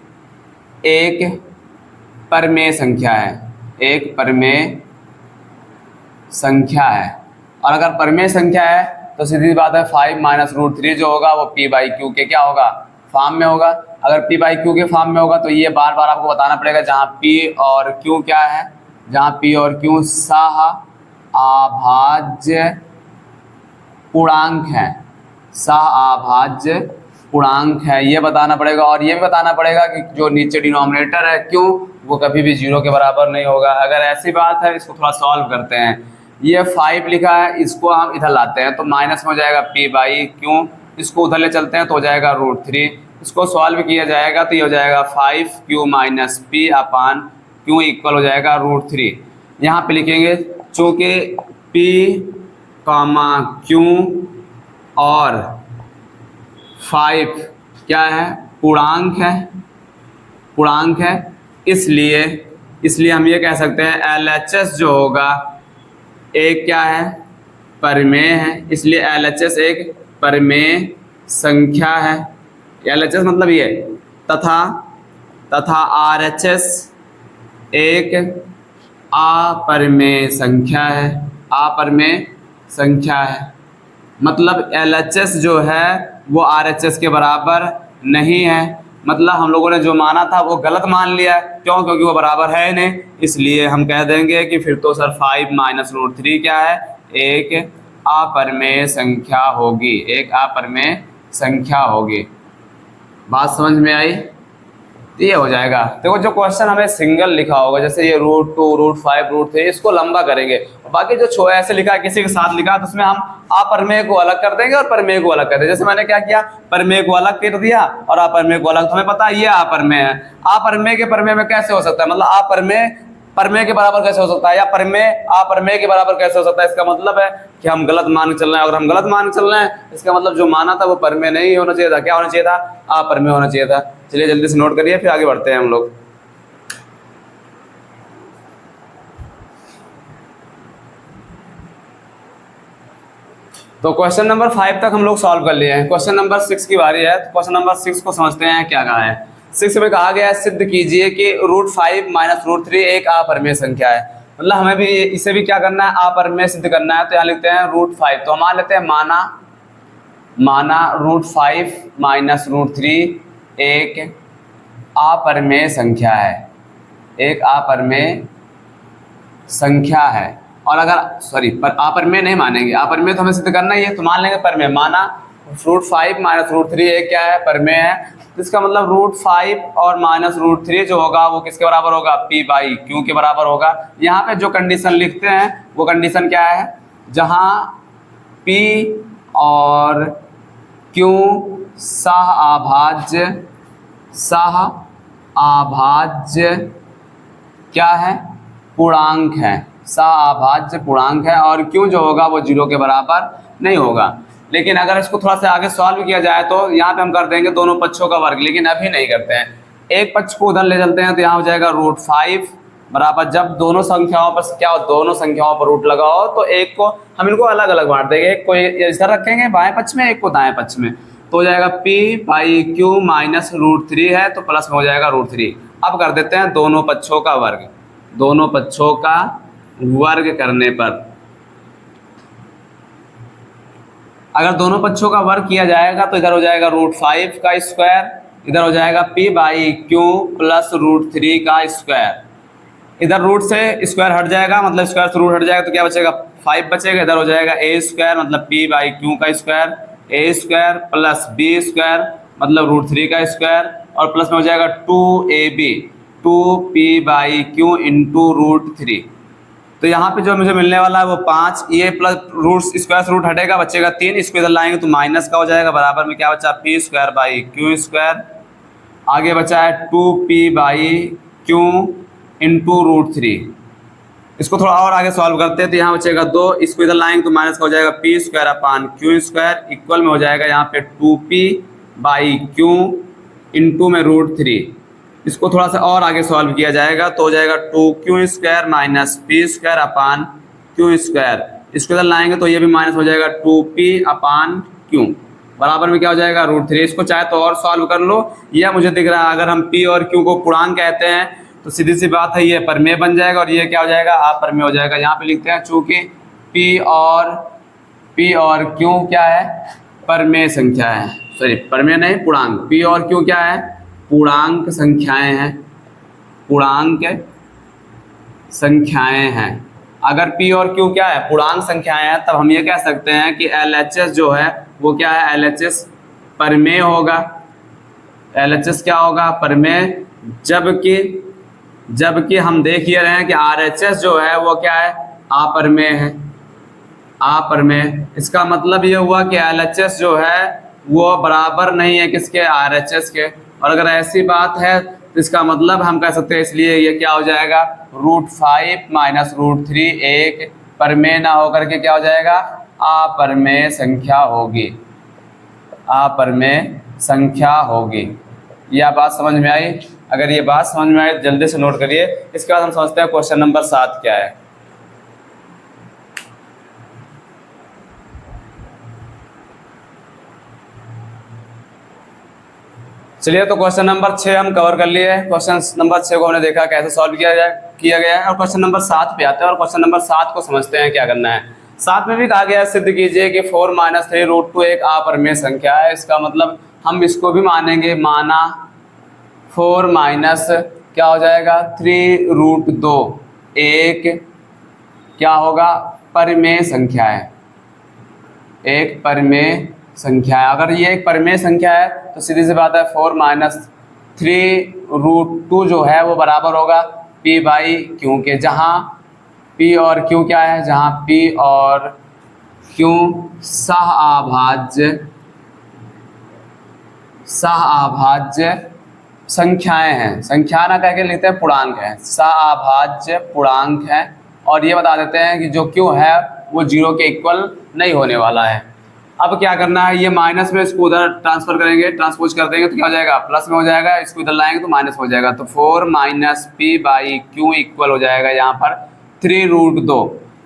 एक परिमेय संख्या है, एक परिमेय संख्या है। और अगर परिमेय संख्या है तो सीधी बात है 5 - √3 जो होगा वो P/Q के क्या होगा, फॉर्म में होगा। अगर P/Q के फॉर्म में होगा तो ये बार बार आपको बताना पड़ेगा, जहाँ P और Q क्या है, जहाँ P और Q सहअभाज्य पूर्णांक है, सहअभाज्य पूर्णांक है, ये बताना पड़ेगा। और ये भी बताना पड़ेगा कि जो नीचे डिनोमिनेटर है Q वो कभी भी 0 के बराबर नहीं होगा। अगर ऐसी बात है, इसको थोड़ा सॉल्व करते हैं। ये 5 लिखा है, इसको हम इधर लाते हैं तो माइनस में हो जाएगा P/Q, इसको उधर ले चलते हैं तो हो जाएगा √3, इसको सॉल्व किया जाएगा तो ये हो जाएगा 5Q - P/Q इक्वल हो जाएगा √3। यहाँ पे लिखेंगे चूँकि P, Q और 5 क्या है, पूर्णांक है, इसलिए हम ये कह सकते हैं LHS जो होगा एक क्या है, परिमेय है। इसलिए LHS एक परिमेय संख्या है, LHS मतलब ये, तथा RHS एक अपरिमेय संख्या है, अपरिमेय संख्या है। मतलब LHS जो है वो RHS के बराबर नहीं है। मतलब हम लोगों ने जो माना था वो गलत मान लिया है, क्यों, क्योंकि वो बराबर है नहीं। इसलिए हम कह देंगे कि फिर तो सर 5 - √3 क्या है, एक अपरिमेय संख्या होगी, एक अपरिमेय संख्या होगी। बात समझ में आई? तो ये हो जाएगा। देखो जो क्वेश्चन हमें सिंगल लिखा होगा, जैसे ये √2, √5, √3, इसको लंबा करेंगे। और बाकी जो ऐसे लिखा है, किसी के साथ लिखा है, तो उसमें हम अपरिमेय को अलग कर देंगे और परिमेय को अलग कर देंगे। जैसे मैंने क्या किया, परिमेय को अलग कर दिया और अपरिमेय को अलग। तो हमें पता है ये अपरिमेय है, अपरिमेय के परिमेय में कैसे हो सकता है, मतलब अपरिमेय परिमेय के बराबर कैसे हो सकता है, या परिमेय अपरिमेय के बराबर कैसे हो सकता है। इसका मतलब है कि हम गलत मान के चल रहे हैं। अगर हम गलत मान के चल रहे हैं, इसका मतलब जो माना था वो परिमेय नहीं होना चाहिए था, क्या होना चाहिए था, अपरिमेय होना चाहिए था। चलिए जल्दी से नोट करिए, फिर आगे बढ़ते हैं हम लोग। तो क्वेश्चन नंबर 5 तक हम लोग सॉल्व कर लिए हैं। क्वेश्चन नंबर 6 की बारी है। तो क्वेश्चन नंबर 6 को समझते हैं क्या कहा है। 6 में कहा गया है, सिद्ध कीजिए कि √5 - √3 एक अपरिमेय संख्या है। मतलब हमें भी इसे भी क्या करना है, अपरिमेय सिद्ध करना है। तो यहाँ लिखते हैं √5, तो हम मान लेते हैं माना √5 - √3 एक अपरिमेय संख्या है, एक अपरिमेय संख्या है। और अगर अपरिमेय नहीं मानेंगे, अपरिमेय तो हमें सिद्ध करना ही है, तो मान लेंगे परिमेय। माना √5 माइनस √3 एक क्या है, परमेय है। तो इसका मतलब √5 और माइनस √3 जो होगा वो किसके बराबर होगा, P/Q के बराबर होगा। यहाँ पे जो कंडीशन लिखते हैं वो कंडीशन क्या है, जहाँ P और Q सह अभाज्य क्या है, पूर्णांक है, सह पूर्णांक है, और Q जो होगा वो 0 के बराबर नहीं होगा। लेकिन अगर इसको थोड़ा सा आगे सॉल्व किया जाए तो यहाँ पे हम कर देंगे दोनों पक्षों का वर्ग, लेकिन अभी नहीं करते हैं। एक पक्ष को उधर ले चलते हैं तो यहाँ हो जाएगा √5 बराबर, जब दोनों संख्याओं पर क्या हो, दोनों संख्याओं पर रूट लगाओ तो एक को हम इनको अलग अलग बांट देंगे, एक को इधर रखेंगे बाएं पक्ष में, एक को दाएं पक्ष में, तो हो जाएगा P/Q माइनस √3 है तो प्लस में हो जाएगा √3। अब कर देते हैं दोनों पक्षों का वर्ग, दोनों पक्षों का वर्ग करने पर अगर दोनों पक्षों का वर्ग किया जाएगा तो इधर हो जाएगा √5 का स्क्वायर, इधर हो जाएगा P/Q प्लस √3 का स्क्वायर। इधर रूट से स्क्वायर हट जाएगा, मतलब स्क्वायर से रूट हट जाएगा तो क्या बचेगा, 5 बचेगा। इधर हो जाएगा a² मतलब P/Q का स्क्वायर, a² प्लस b² मतलब √3 का स्क्वायर, और प्लस में हो जाएगा 2ab 2P/Q इंटू √3। तो यहाँ पे जो मुझे मिलने वाला है वो 5, ये प्लस रूट स्क्वायर से रूट हटेगा, बचेगा 3, इसको इधर लाएंगे तो माइनस का हो जाएगा, बराबर में क्या बचा, P² आगे बचा है 2P/Q इंटू √3। इसको थोड़ा और आगे सॉल्व करते हैं तो यहाँ बचेगा 2, इसको इधर लाएंगे तो माइनस का हो जाएगा P² इक्वल में हो जाएगा यहाँ पे 2P/Q इंटू में √3। इसको थोड़ा सा और आगे सॉल्व किया जाएगा तो हो जाएगा 2Q² माइनस P²/Q²। इसको इधर लाएंगे तो ये भी माइनस हो जाएगा 2P/Q बराबर में क्या हो जाएगा √3। इसको चाहे तो और सॉल्व कर लो, यह मुझे दिख रहा है अगर हम P और Q को पूर्णांक कहते हैं तो सीधी सी बात है ये परमेय बन जाएगा और ये क्या हो जाएगा, अपरमेय हो जाएगा। यहाँ पे लिखते हैं चूंकि P और Q क्या है, परमेय संख्या है, सॉरी परमेय नहीं पूर्णांक, P और Q क्या है, पूर्णांक संख्याएं हैं, पूर्णांक संख्याएं हैं। अगर P और Q क्या है, पूर्णांक संख्याएं हैं, तब हम ये कह सकते हैं कि LHS जो है वो क्या है, LHS परमेय होगा। LHS क्या होगा, परमेय। जबकि हम देख ही रहे हैं कि RHS जो है वो क्या है, अपरमेय है, अपरमेय। इसका मतलब ये हुआ कि LHS जो है वो बराबर नहीं है किसके, RHS के। और अगर ऐसी बात है तो इसका मतलब हम कह सकते हैं, इसलिए ये क्या हो जाएगा, √5 माइनस √3 एक परमेय ना होकर के क्या हो जाएगा, अपरमेय संख्या होगी, अपरमेय संख्या होगी। यह बात समझ में आई? अगर ये बात समझ में आई तो जल्दी से नोट करिए। इसके बाद हम समझते हैं क्वेश्चन नंबर 7 क्या है। चलिए तो क्वेश्चन नंबर 6 हम कवर कर लिए। क्वेश्चन नंबर 6 को हमने देखा कैसे सॉल्व किया गया है, और क्वेश्चन नंबर 7 पे आते हैं और क्वेश्चन नंबर 7 को समझते हैं क्या करना है। 7 में भी कहा गया है सिद्ध कीजिए कि 4 माइनस 3 √2 एक अपरमेय संख्या है। इसका मतलब हम इसको भी मानेंगे, माना 4 माइनस क्या हो जाएगा 3 √2 एक क्या होगा, परमेय संख्या है, एक परमेय संख्या है। अगर ये एक परमेय संख्या है तो सीधी सी बात है 4 माइनस 3 √2 जो है वो बराबर होगा P/Q के, जहाँ P और Q क्या है, जहाँ P और Q सह-अभाज्य संख्याएं हैं, संख्या ना कह के लिखते हैं पूर्णांक है, सह-अभाज्य पूर्णांक है। और ये बता देते हैं कि जो Q है वो 0 के इक्वल नहीं होने वाला है। अब क्या करना है, ये माइनस में इसको उधर ट्रांसफर करेंगे, ट्रांसपोज कर देंगे तो क्या हो जाएगा, प्लस में हो जाएगा, इसको इधर लाएंगे तो माइनस हो जाएगा। तो 4 माइनस P/Q इक्वल हो जाएगा यहाँ पर 3 √2,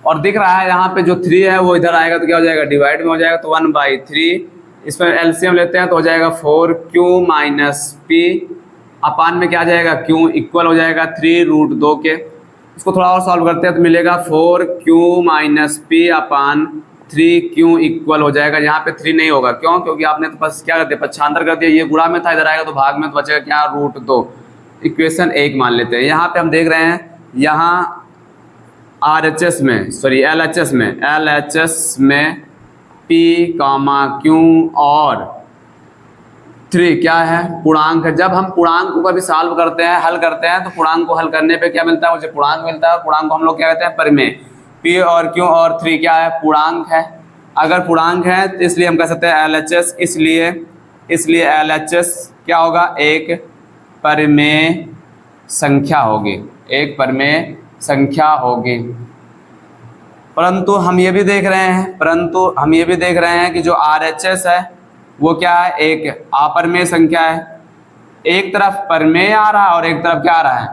और दिख रहा है यहाँ पे जो 3 है वो इधर आएगा तो क्या हो जाएगा, डिवाइड में हो जाएगा तो 1/3। इसमें एलसीएम लेते हैं तो हो जाएगा 4Q माइनस P अपान में क्या आ जाएगा, Q इक्वल हो जाएगा 3 √2 के। इसको थोड़ा और सॉल्व करते हैं तो मिलेगा 4Q माइनस P अपान 3Q इक्वल हो जाएगा, यहाँ पे 3 नहीं होगा, क्यों, क्योंकि आपने तो बस क्या कर दिया, पक्षांतर कर दिया, ये गुणा में था, इधर आएगा तो भाग में, तो बचेगा क्या, √2। इक्वेशन 1 मान लेते हैं। यहाँ पे हम देख रहे हैं, यहाँ RHS में, सॉरी LHS में P, Q और 3 क्या है, पूर्णांक है। जब हम पूर्णांक को कभी सॉल्व करते हैं, हल करते हैं, तो पूर्णांक को हल करने पे क्या मिलता है, मुझे पूर्णांक मिलता है। पूर्णांक को हम लोग क्या कहते हैं, परिमेय। P और Q और 3 क्या है, पूर्णांक है। अगर पूर्णांक है तो इसलिए हम कह सकते हैं LHS, इसलिए LHS क्या होगा, एक परिमेय संख्या होगी, एक परिमेय संख्या होगी। परंतु हम ये भी देख रहे हैं कि जो RHS है वो क्या है, एक अपरिमेय संख्या है। एक तरफ परिमेय आ रहा है और एक तरफ क्या आ रहा है,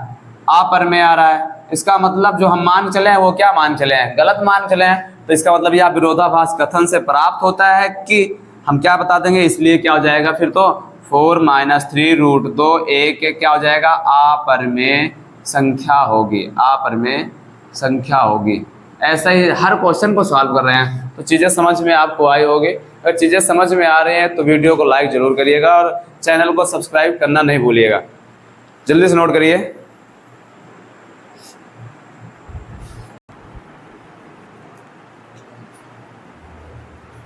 अपरिमेय आ रहा है। इसका मतलब जो हम मान चले हैं वो क्या मान चले हैं, गलत मान चले हैं। तो इसका मतलब यह विरोधाभास कथन से प्राप्त होता है कि हम क्या बता देंगे, इसलिए क्या हो जाएगा फिर तो 4 - 3√2 एक क्या हो जाएगा, अपरिमेय संख्या होगी, अपरिमेय संख्या होगी। ऐसा ही हर क्वेश्चन को सॉल्व कर रहे हैं, तो चीज़ें समझ में आपको आई होगी। अगर चीज़ें समझ में आ रही हैं तो वीडियो को लाइक ज़रूर करिएगा और चैनल को सब्सक्राइब करना नहीं भूलिएगा। जल्दी से नोट करिए।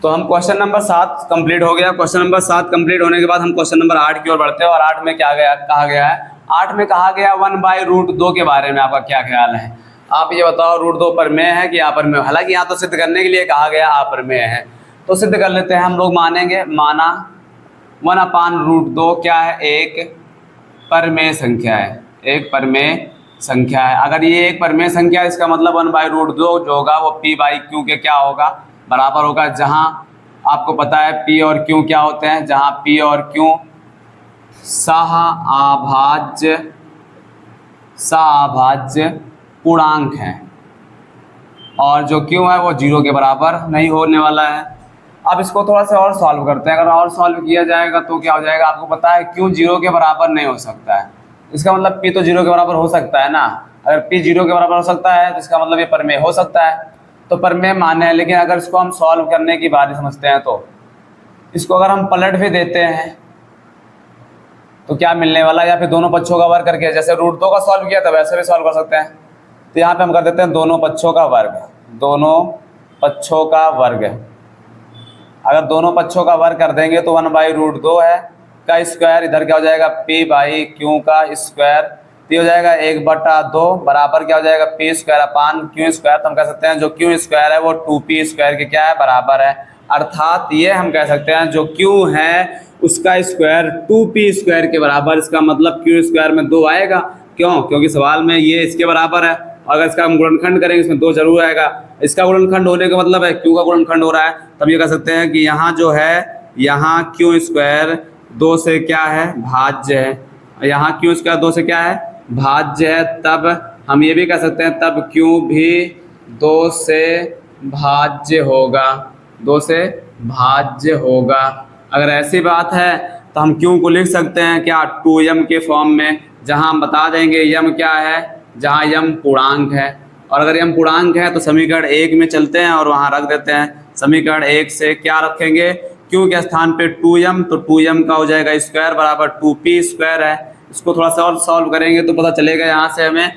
तो हम क्वेश्चन नंबर 7 कंप्लीट हो गया। क्वेश्चन नंबर 7 कंप्लीट होने के बाद हम क्वेश्चन नंबर 8 की ओर बढ़ते हैं। और 8 में क्या कहा गया है, 8 में कहा गया 1/√2 के बारे में आपका क्या ख्याल है। आप ये बताओ, √2 परिमेय है कि अपरिमेय। हालांकि यहाँ तो सिद्ध करने के लिए कहा गया अपरिमेय है, तो सिद्ध कर लेते हैं हम लोग। माना 1/√2 क्या है, एक परिमेय संख्या है, एक परिमेय संख्या है। अगर ये एक परिमेय संख्या है, इसका मतलब 1/√2 जो होगा वो P/Q के क्या होगा, बराबर होगा। जहाँ आपको पता है P और Q क्या होते हैं, जहाँ P और Q सह पूर्णांक हैं और जो Q है वो 0 के बराबर नहीं होने वाला है। अब इसको थोड़ा सा और सॉल्व करते हैं। अगर और सॉल्व किया जाएगा तो क्या हो जाएगा, आपको पता है Q 0 के बराबर नहीं हो सकता है। इसका मतलब P तो 0 के बराबर हो सकता है ना। अगर P 0 के बराबर हो सकता है तो इसका मतलब ये परिमेय हो सकता है, तो परिमेय मान्य है। लेकिन अगर इसको हम सॉल्व करने की बात समझते हैं तो इसको अगर हम पलट भी देते हैं तो क्या मिलने वाला है, या फिर दोनों पक्षों का वर्ग करके, जैसे √2 का सॉल्व किया था वैसे भी सॉल्व कर सकते हैं। तो यहाँ पे हम कर देते हैं दोनों पक्षों का वर्ग, दोनों पक्षों का वर्ग। अगर दोनों पक्षों का वर्ग कर देंगे तो 1/√2 है का स्क्वायर, इधर क्या हो जाएगा P/Q का स्क्वायर, P हो जाएगा 1/2 बराबर क्या हो जाएगा P²/Q²। तो हम कह सकते हैं जो Q स्क्वायर है वो 2P² के क्या है, बराबर है। अर्थात ये हम कह सकते हैं जो Q है उसका स्क्वायर 2P² के बराबर। इसका मतलब Q² में 2 आएगा, क्यों, क्योंकि सवाल में ये इसके बराबर है। अगर इसका हम गुणनखंड करेंगे इसमें 2 जरूर आएगा। इसका गुणनखंड होने का मतलब है Q का गुणनखंड हो रहा है, तब ये कह सकते हैं कि यहाँ जो है, यहाँ Q² 2 से क्या है, भाज्य है। यहाँ Q² 2 से क्या है, भाज्य है। तब हम ये भी कह सकते हैं तब Q भी 2 से भाज्य होगा, 2 से भाज्य होगा। अगर ऐसी बात है तो हम Q को लिख सकते हैं क्या, 2m के फॉर्म में, जहाँ हम बता देंगे m क्या है, जहाँ m पूर्णांक है। और अगर m पूर्णांक है तो समीकरण 1 में चलते हैं और वहाँ रख देते हैं। समीकरण 1 से क्या रखेंगे, Q के स्थान पे 2m, तो 2m का हो जाएगा स्क्वायर बराबर 2P² है। इसको थोड़ा सा और सॉल्व करेंगे तो पता चलेगा, यहाँ से हमें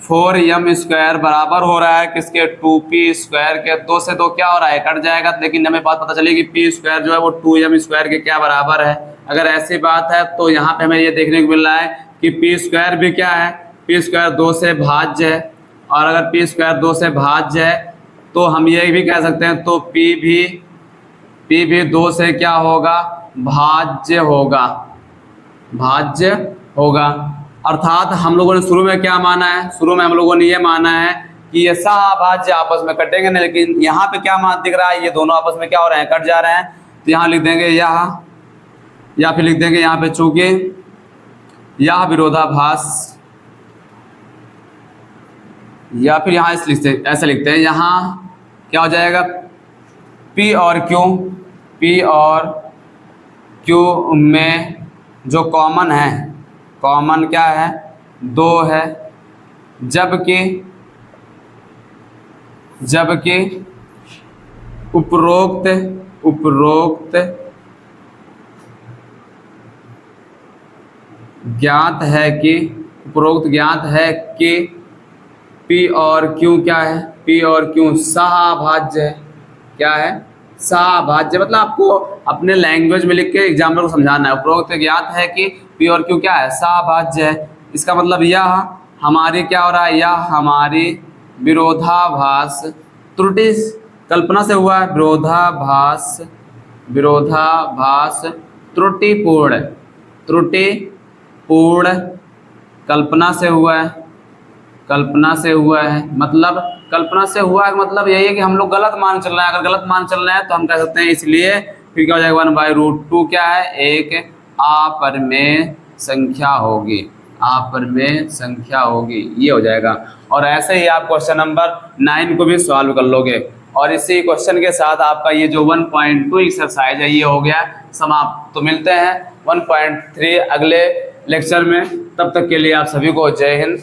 4m² बराबर हो रहा है किसके, 2P² के। 2 से 2 क्या हो रहा है, कट जाएगा, लेकिन हमें बात पता चलेगी P² जो है वो 2m² के क्या बराबर है। अगर ऐसी बात है तो यहाँ पे हमें ये देखने को मिल रहा है कि P² भी क्या है, P² 2 से भाज्य है। और अगर P² 2 से भाज्य है तो हम ये भी कह सकते हैं तो P भी 2 से क्या होगा, भाज्य होगा, भाज्य होगा। अर्थात हम लोगों ने शुरू में क्या माना है, शुरू में हम लोगों ने ये माना है कि ये सहभाज्य आपस में कटेंगे नहीं, लेकिन यहाँ पे क्या मान दिख रहा है, ये दोनों आपस में क्या हो रहे हैं, कट जा रहे हैं। तो यहाँ लिख देंगे यह, या फिर लिख देंगे यहाँ पे चूंकि यह विरोधाभास, या फिर यहाँ ऐसे लिखते हैं, यहाँ क्या हो जाएगा P और Q में जो कॉमन है, कॉमन क्या है, 2 है। जबकि उपरोक्त ज्ञात है कि P और Q क्या है, P और Q सहभाज्य है। क्या है, साभाज्य मतलब आपको अपने लैंग्वेज में लिख के एग्जाम्पल को समझाना है। उपरोक्त ज्ञात है कि पी और क्यू क्या है, साभाज्य है। इसका मतलब यह हमारी क्या हो रहा है, यह हमारी विरोधाभास त्रुटि कल्पना से हुआ है। विरोधाभास त्रुटिपूर्ण कल्पना से हुआ है। मतलब कल्पना से हुआ है मतलब यही है कि हम लोग गलत मान चल रहे हैं। अगर गलत मान चल रहे हैं तो हम कह सकते हैं इसलिए फिर क्या हो जाएगा, 1/√2 क्या है, एक अपरिमेय संख्या होगी। ये हो जाएगा। और ऐसे ही आप क्वेश्चन नंबर 9 को भी सॉल्व कर लोगे। और इसी क्वेश्चन के साथ आपका ये जो 1.2 एक्सरसाइज है ये हो गया समाप्त। तो मिलते हैं 1.3 अगले लेक्चर में। तब तक के लिए आप सभी को जय हिंद।